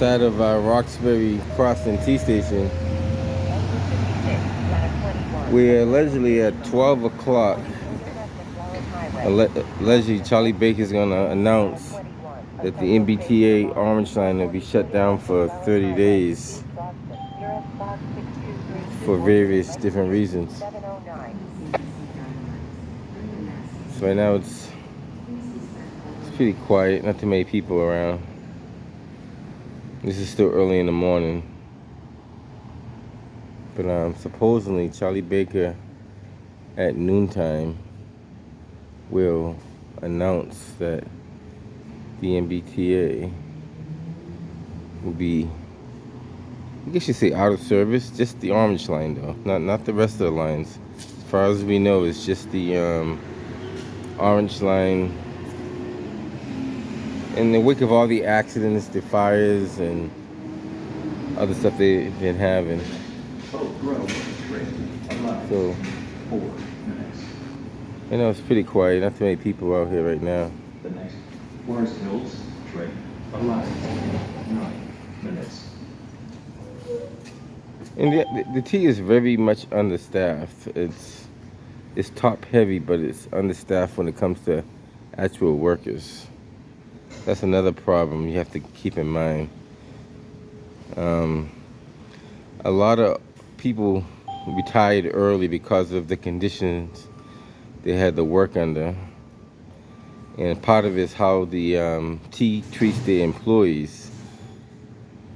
outside of Roxbury Crossing T Station, where allegedly at 12 o'clock, allegedly Charlie Baker's going to announce that the MBTA Orange Line will be shut down for 30 days for various different reasons. So right now it's pretty quiet, not too many people around. This is still early in the morning. But supposedly Charlie Baker at noontime will announce that the MBTA will be, I guess you say, out of service. Just the Orange Line though, not the rest of the lines. As far as we know, it's just the Orange Line. In the wake of all the accidents, the fires, and other stuff they've been having. So, I know it's pretty quiet. Not too many people out here right now. The next Forest Hills train arrives in 9 minutes. And the T is very much understaffed. It's top heavy, but it's understaffed when it comes to actual workers. That's another problem you have to keep in mind. A lot of people retired early because of the conditions they had to work under. And part of it is how the T treats their employees.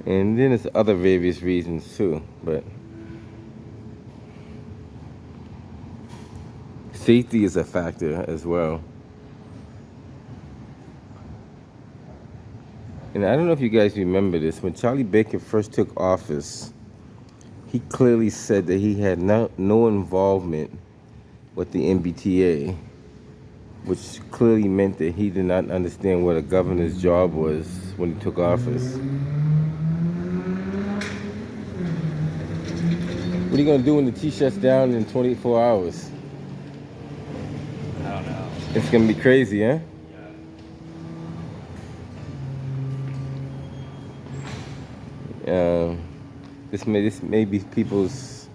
And then there's other various reasons too. But safety is a factor as well. And I don't know if you guys remember this. When Charlie Baker first took office, he clearly said that he had no involvement with the MBTA, which clearly meant that he did not understand what a governor's job was when he took office. What are you going to do when the T shuts down in 24 hours? I don't know. It's going to be crazy, huh? This may be people's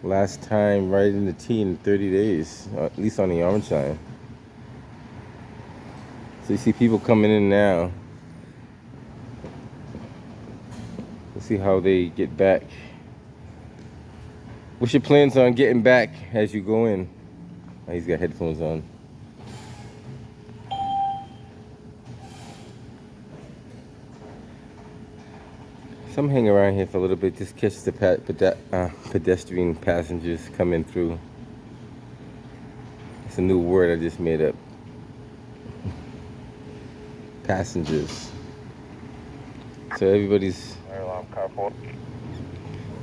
last time riding the T in 30 days, at least on the Orange Line. So you see people coming in now. We'll see how they get back. What's your plans on getting back as you go in? Oh, he's got headphones on. Some hang around here for a little bit, just catch the pedestrian passengers coming through. It's a new word I just made up. Passengers. So everybody's...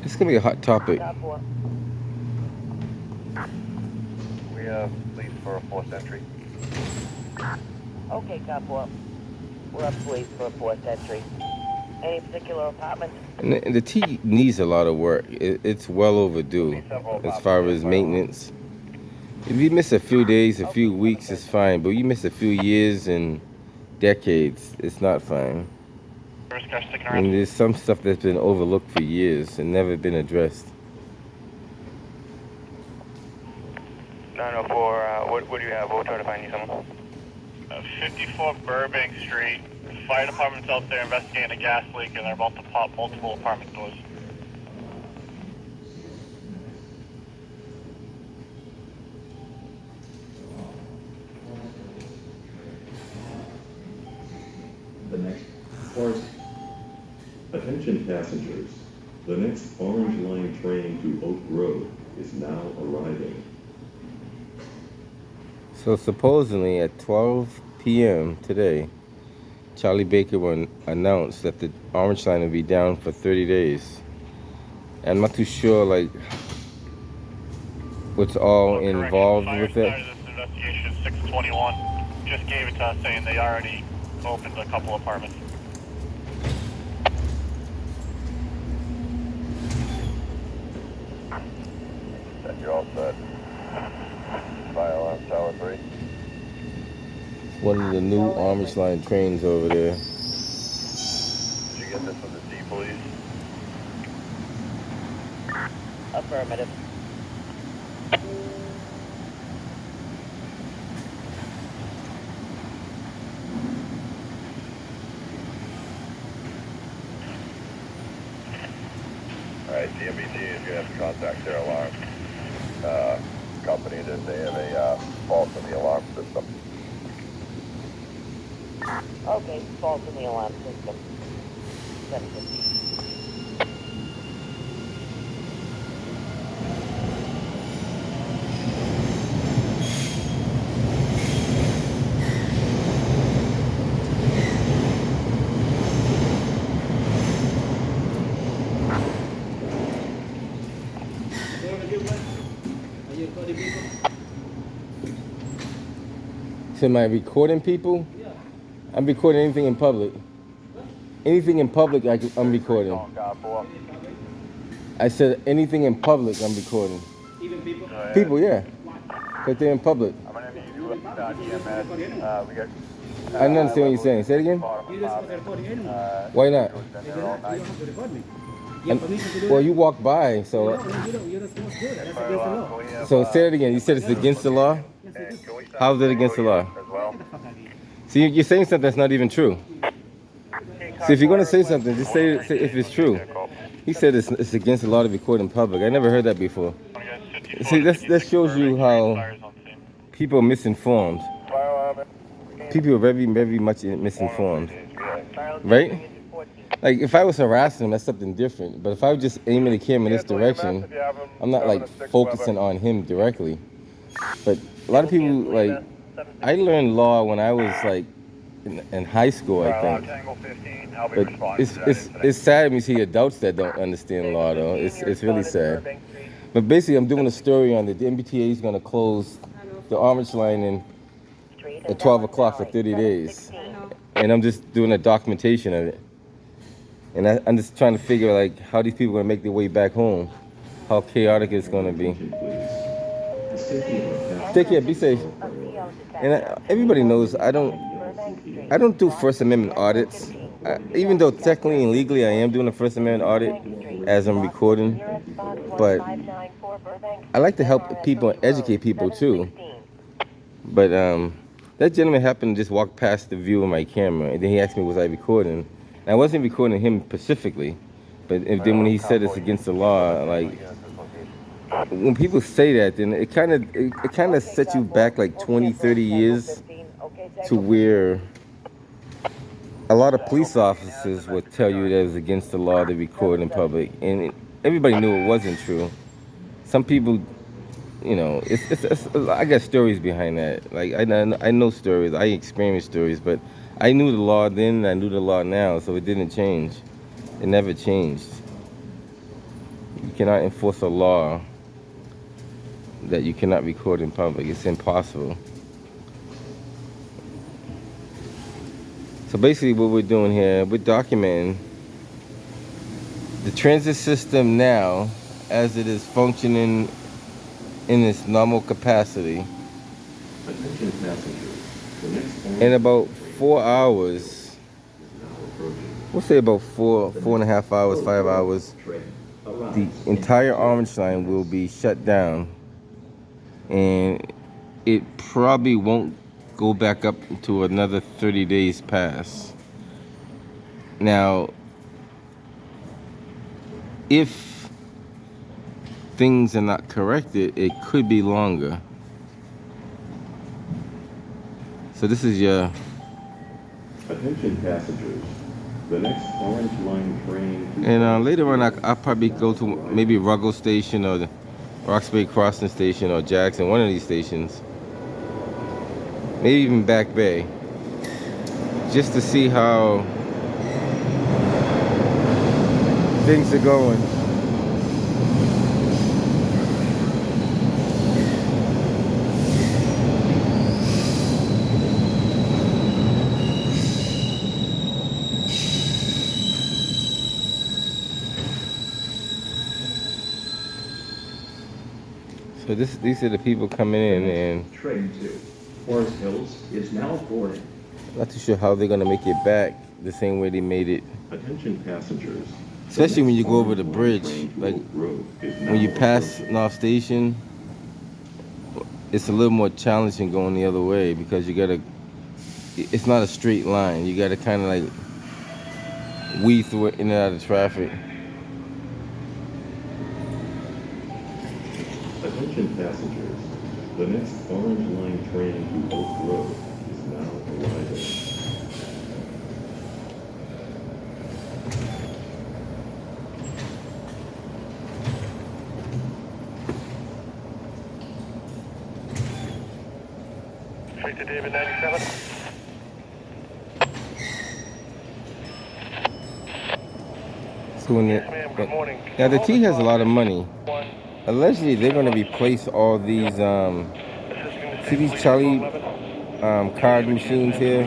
It's going to be a hot topic. We have police for a forced entry. Okay, Cop 4. We're up police for a forced entry. Any particular apartment? And the T needs a lot of work. It's well overdue as far as maintenance. If you miss a few days, a few weeks, it's fine. But you miss a few years and decades, it's not fine. And there's some stuff that's been overlooked for years and never been addressed. 904, what do you have? We'll try to find you someone. 54 Burbank Street. Fire department's out there investigating a gas leak and they're about to pop multiple apartment doors. The next Forest. Attention passengers. The next Orange Line train to Oak Grove is now arriving. So supposedly at 12 p.m. today, Charlie Baker will announce that the Orange Line will be down for 30 days. I'm not too sure, like, what's all involved with it. This investigation 621 just gave it to us saying they already opened a couple apartments. You're all set. File on Tower 3. One of the new Orange Line trains over there. Did you get assist with the C, please? Affirmative. Alright, the MBTA is going to have to contact their alarm company that they have a fault in the alarm system. Okay, fault in the alarm system. 750. So am I recording people? I'm recording anything in public. Anything in public, I'm recording. Calling car 4. I said anything in public, I'm recording. Even people? People, yeah. But they're in public. I'm going to need you EMS. We got... I don't understand what you're saying. Say it again? You just want to record anyway. Why not? You don't have to record me. You have permission to do Well, that? you walk by, so. No, you're not supposed to do that. That's against the law. So say it again. You said it's against the law? How is it against the law? As well. Get the fuck out of here. See, you're saying something that's not even true. See, if you're going to say something, just say if it's true. He said it's against the law to record in public. I never heard that before. See, that shows you how people are misinformed. People are very, very much misinformed. Right? Like, if I was harassing him, that's something different. But if I was just aiming the camera in this direction, I'm not, like, focusing on him directly. But a lot of people, like, I learned law when I was, like, in high school, I think. But it's sad when you see adults that don't understand law, though. It's really sad. But basically, I'm doing a story on the MBTA is going to close the Orange Line at 12 o'clock for 30 days. And I'm just doing a documentation of it. And I'm just trying to figure, like, how these people are going to make their way back home. How chaotic it's going to be. Take care. Be safe. And everybody knows I don't do First Amendment audits. Even though technically and legally I am doing a First Amendment audit as I'm recording. But I like to help people and educate people too. But that gentleman happened to just walk past the view of my camera. And then he asked me, was I recording? And I wasn't recording him specifically. But then when he said it's against the law, like, when people say that, then it kind of sets you back like 20, 30 years to where a lot of police officers would tell you that it was against the law to record in public, and everybody knew it wasn't true. Some people, you know, I got stories behind that. Like, I know stories, I experienced stories, but I knew the law then, and I knew the law now, so it didn't change. It never changed. You cannot enforce a law that you cannot record in public. It's impossible. So basically what we're doing here, we're documenting the transit system now as it is functioning in its normal capacity. Attention passengers. The next In about 4 hours, we'll say about 4.5 hours, 5 hours, the entire Orange Line will be shut down. And it probably won't go back up until another 30 days pass. Now, if things are not corrected, it could be longer. So this is your... Attention passengers. The next Orange Line train to And later on, I'll probably go to maybe Ruggles Station or the Roxbury Crossing Station or Jackson, one of these stations. Maybe even Back Bay. Just to see how things are going. So these are the people coming in, and train to Forest Hills is now boarding. I'm not too sure how they're gonna make it back the same way they made it Attention passengers. Especially when you go over the Orange bridge, Line train to like Oak Grove is now when you pass approaching. North Station, it's a little more challenging going the other way because you gotta. It's not a straight line. You gotta kind of like weave through it in and out of traffic. Attention passengers. The next Orange Line train to Oak Grove is now arriving. Straight to David 97. So when Yes, ma'am. Good morning. now the T has a lot of money. Allegedly, they're gonna replace all these see these Charlie card machines here,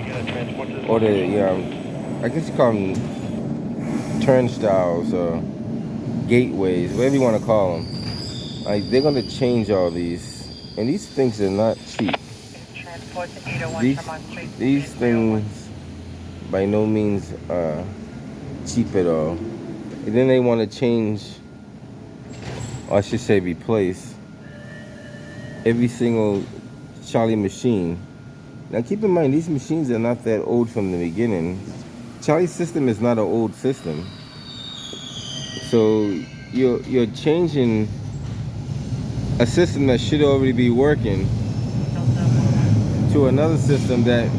or the I guess you call them turnstiles or gateways, whatever you want to call them. Like they're gonna change all these, and these things are not cheap. Transport to 801 These Tremont Street. these things by no means cheap at all. And then they want to change, or I should say replace, every single Charlie machine. Now keep in mind, these machines are not that old from the beginning. Charlie's system is not an old system. So you're changing a system that should already be working to another system that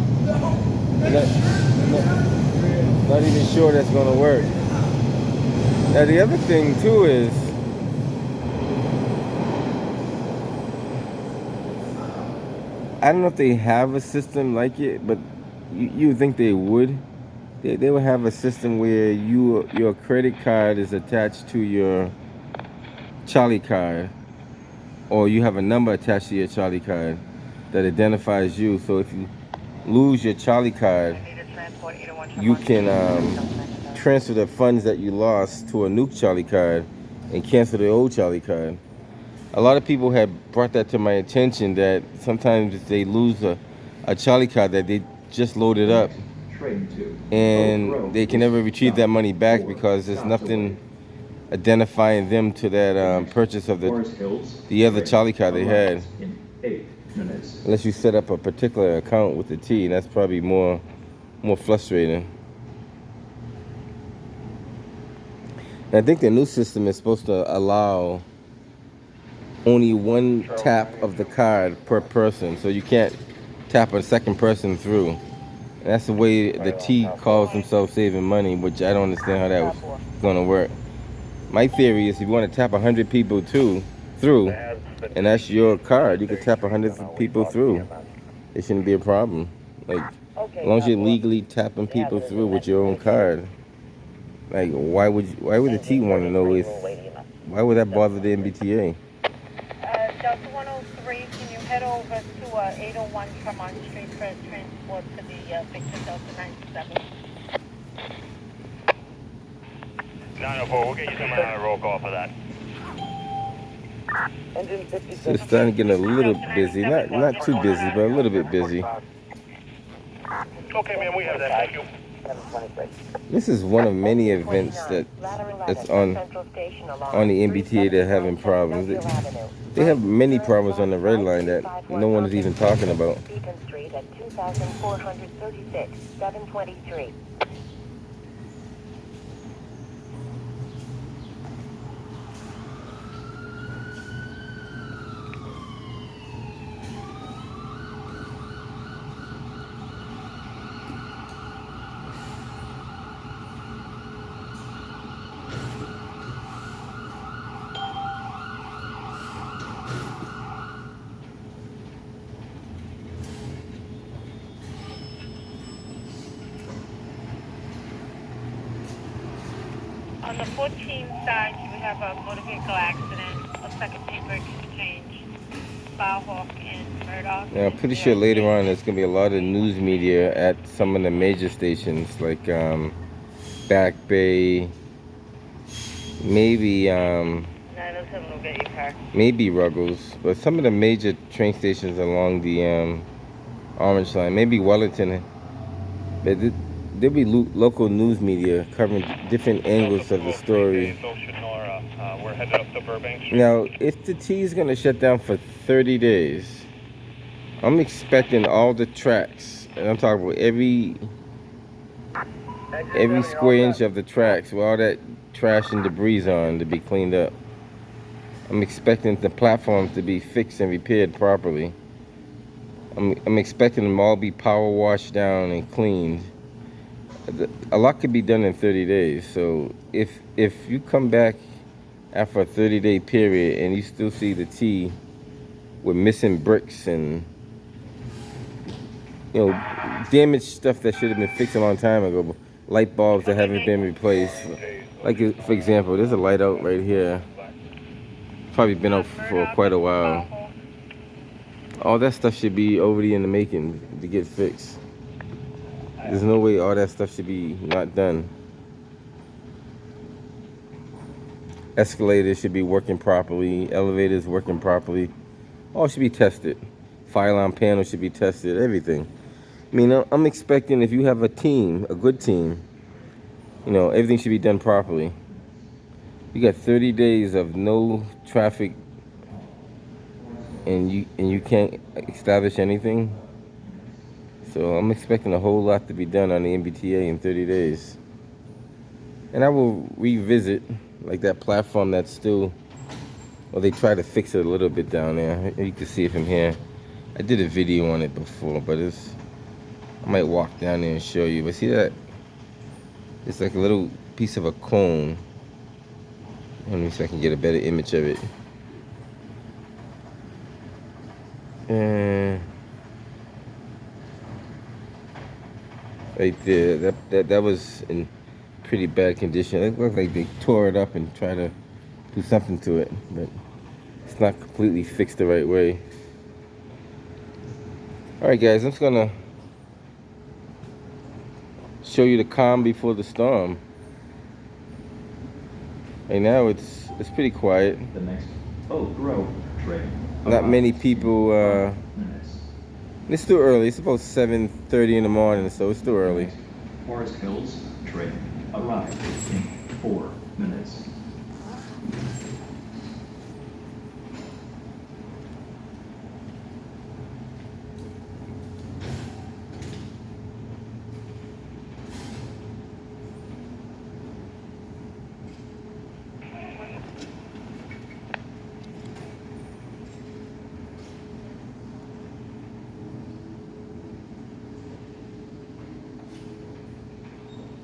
not even sure that's gonna work. Now the other thing too is I don't know if they have a system like it, but you would think they would. They would have a system where your credit card is attached to your Charlie card, or you have a number attached to your Charlie card that identifies you. So if you lose your Charlie card, you can transfer the funds that you lost to a new Charlie card and cancel the old Charlie card. A lot of people have brought that to my attention that sometimes if they lose a Charlie card that they just loaded up and they can never retrieve that money back because there's nothing identifying them to that purchase of the other Charlie card they had. Unless you set up a particular account with the T, and that's probably more frustrating. And I think the new system is supposed to allow only one tap of the card per person, so you can't tap a second person through. And that's the way the T calls themselves saving money, which I don't understand how that was going to work. My theory is if you want to tap 100 people through, and that's your card, you can tap 100 people through. It shouldn't be a problem. Like, as long as you're legally tapping people through with your own card, like why would the T want to know why would that bother the MBTA? Delta 103, can you head over to 801 Tremont Street for transport to the Victor Delta 97? 904, we'll get you someone on a roll call for that. Engine 56. So it's starting to get a little busy, not too busy, but a little bit busy. Okay, man, we have that. Thank you. 723. This is one of many events that's on the MBTA that are having problems. They have many problems on the red line that no one is even talking about. Beacon Street at 2436, 723. On the 14 side, we have a motor vehicle accident. Looks like a paper exchange. Bauhawk and Murdoch. Now, I'm pretty sure later on there's going to be a lot of news media at some of the major stations like Back Bay, maybe 907 will get your car. maybe Ruggles, but some of the major train stations along the Orange Line, maybe Wellington. But there'll be local news media covering different angles of the story. We're headed up to Burbank Street. Now, if the T is gonna shut down for 30 days, I'm expecting all the tracks, and I'm talking about every square inch of the tracks with all that trash and debris on to be cleaned up. I'm expecting the platforms to be fixed and repaired properly. I'm expecting them all to be power washed down and cleaned. A lot could be done in 30 days. So if you come back after a 30-day period and you still see the T with missing bricks and damaged stuff that should have been fixed a long time ago, light bulbs that haven't been replaced. Like, for example, there's a light out right here. Probably been out for quite a while. All that stuff should be already in the making to get fixed. There's no way all that stuff should be not done. Escalators should be working properly. Elevators working properly. All should be tested. Fire alarm panels should be tested. Everything. I mean, I'm expecting if you have a team, a good team, everything should be done properly. You got 30 days of no traffic, and you can't establish anything. So I'm expecting a whole lot to be done on the MBTA in 30 days. And I will revisit, like, that platform that's still, well, they try to fix it a little bit down there. You can see it from here. I did a video on it before, but I might walk down there and show you. But see that? It's like a little piece of a cone. Let me see if I can get a better image of it. And right there, that was in pretty bad condition. It looked like they tore it up and tried to do something to it, but it's not completely fixed the right way. All right, guys, I'm just gonna show you the calm before the storm. Right now, it's pretty quiet. The next Oak Grove train. Not many people. It's still early. It's about 7:30 in the morning, so it's still early. Forest Hills train arrives in 4 minutes.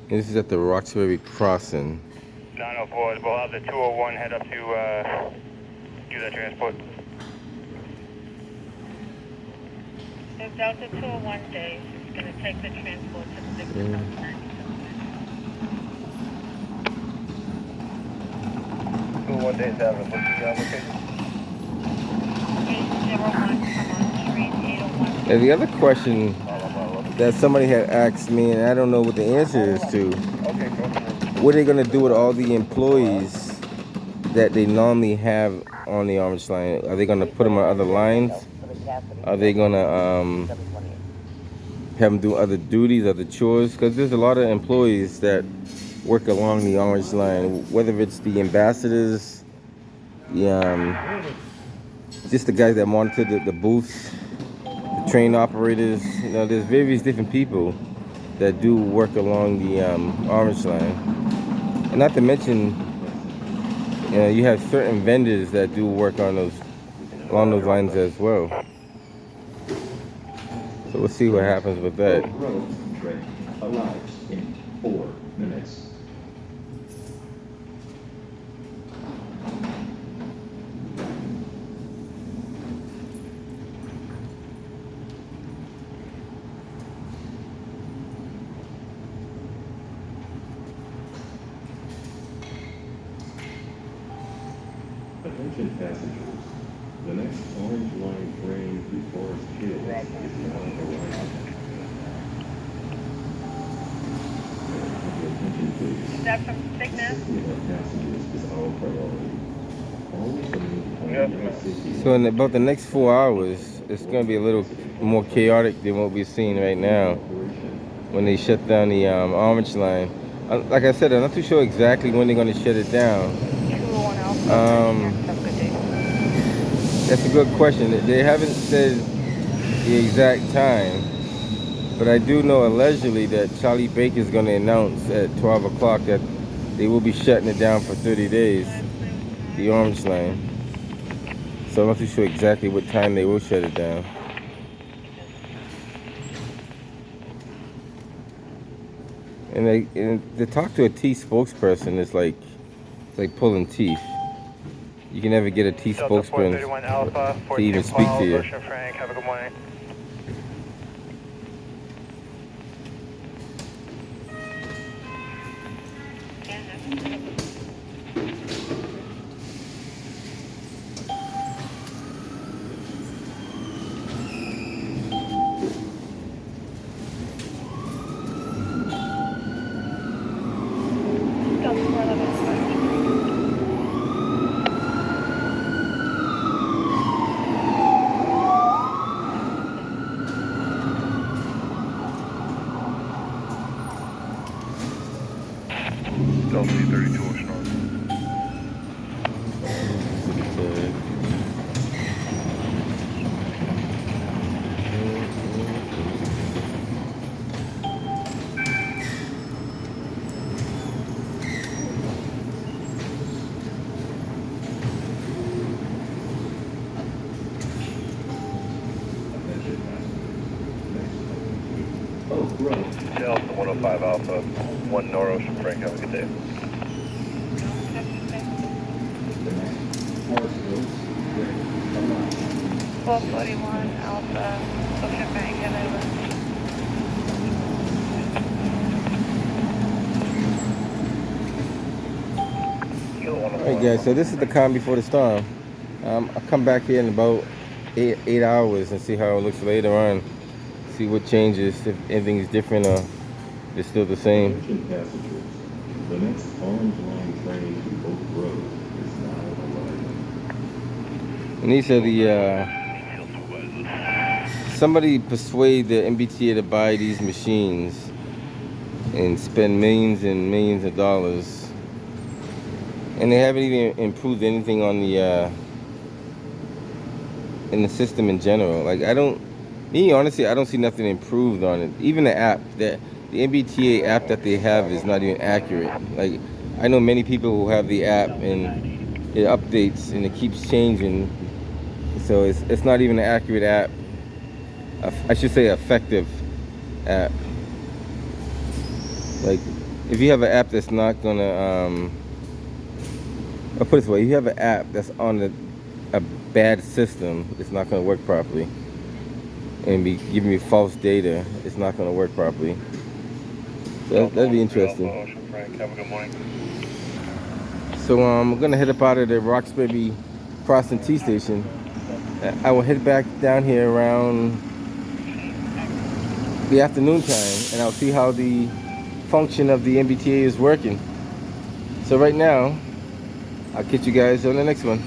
This is at the Roxbury Crossing. 904, we'll have the 201 head up to do that transport. So Delta 201 days is going to take the transport to the Victor. 201 days having a booking job location. 801 Tremont Street, 801. And the other question that somebody had asked me, and I don't know what the answer is to, what are they going to do with all the employees that they normally have on the Orange Line? Are they going to put them on other lines? Are they going to have them do other duties, other chores? Because there's a lot of employees that work along the Orange Line, whether it's the ambassadors, just the guys that monitor the booths, the train operators. There's various different people that do work along the Orange Line. And not to mention, you have certain vendors that do work on along those lines as well. So we'll see what happens with that. Oak Grove train arrives in 4 minutes. Attention passengers, the next Orange Line train to Forest Hills is now arriving. Attention please. Is that from Cygnus? Safety of our passengers is our priority. Always remain on safety. So in about the next 4 hours, it's going to be a little more chaotic than what we're seeing right now. when they shut down the Orange Line. Like I said, I'm not too sure exactly when they're going to shut it down. 201 Alpha. Have a good day. That's a good question. They haven't said the exact time, but I do know allegedly that Charlie Baker is going to announce at 12 o'clock that they will be shutting it down for 30 days, the Orange Line. So I'm not too sure exactly what time they will shut it down. And to talk to a T spokesperson is like, it's like pulling teeth. You can never get a T spokesperson to even speak to you. Frank, have a good morning. Delta 32 Ocean North. Delta 105 Alpha, 1 North Ocean Frank, have a good day. Four 41 Alpha, Ocean Frank, have a good day. Alright guys, so this is the calm before the storm. I'll come back here in about 8 hours and see how it looks later on. See what changes, if anything's different or it's still the same. Attention passengers, the next Orange Line train to Oak Grove is now arriving. And these are the, somebody persuade the MBTA to buy these machines and spend millions and millions of dollars. And they haven't even improved anything on the, in the system in general. Like honestly, I don't see nothing improved on it. Even the app, the MBTA app that they have is not even accurate. Like, I know many people who have the app and it updates and it keeps changing. So it's not even an accurate app. I should say effective app. Like, if you have an app that's not gonna, I'll put it this way, if you have an app that's on a bad system, it's not gonna work properly. And be giving me false data, it's not going to work properly. So that'd be interesting. Have a good morning. So I'm going to head up out of the Roxbury Crossing T station. I will head back down here around the afternoon time, and I'll see how the function of the MBTA is working. So right now, I'll catch you guys on the next one.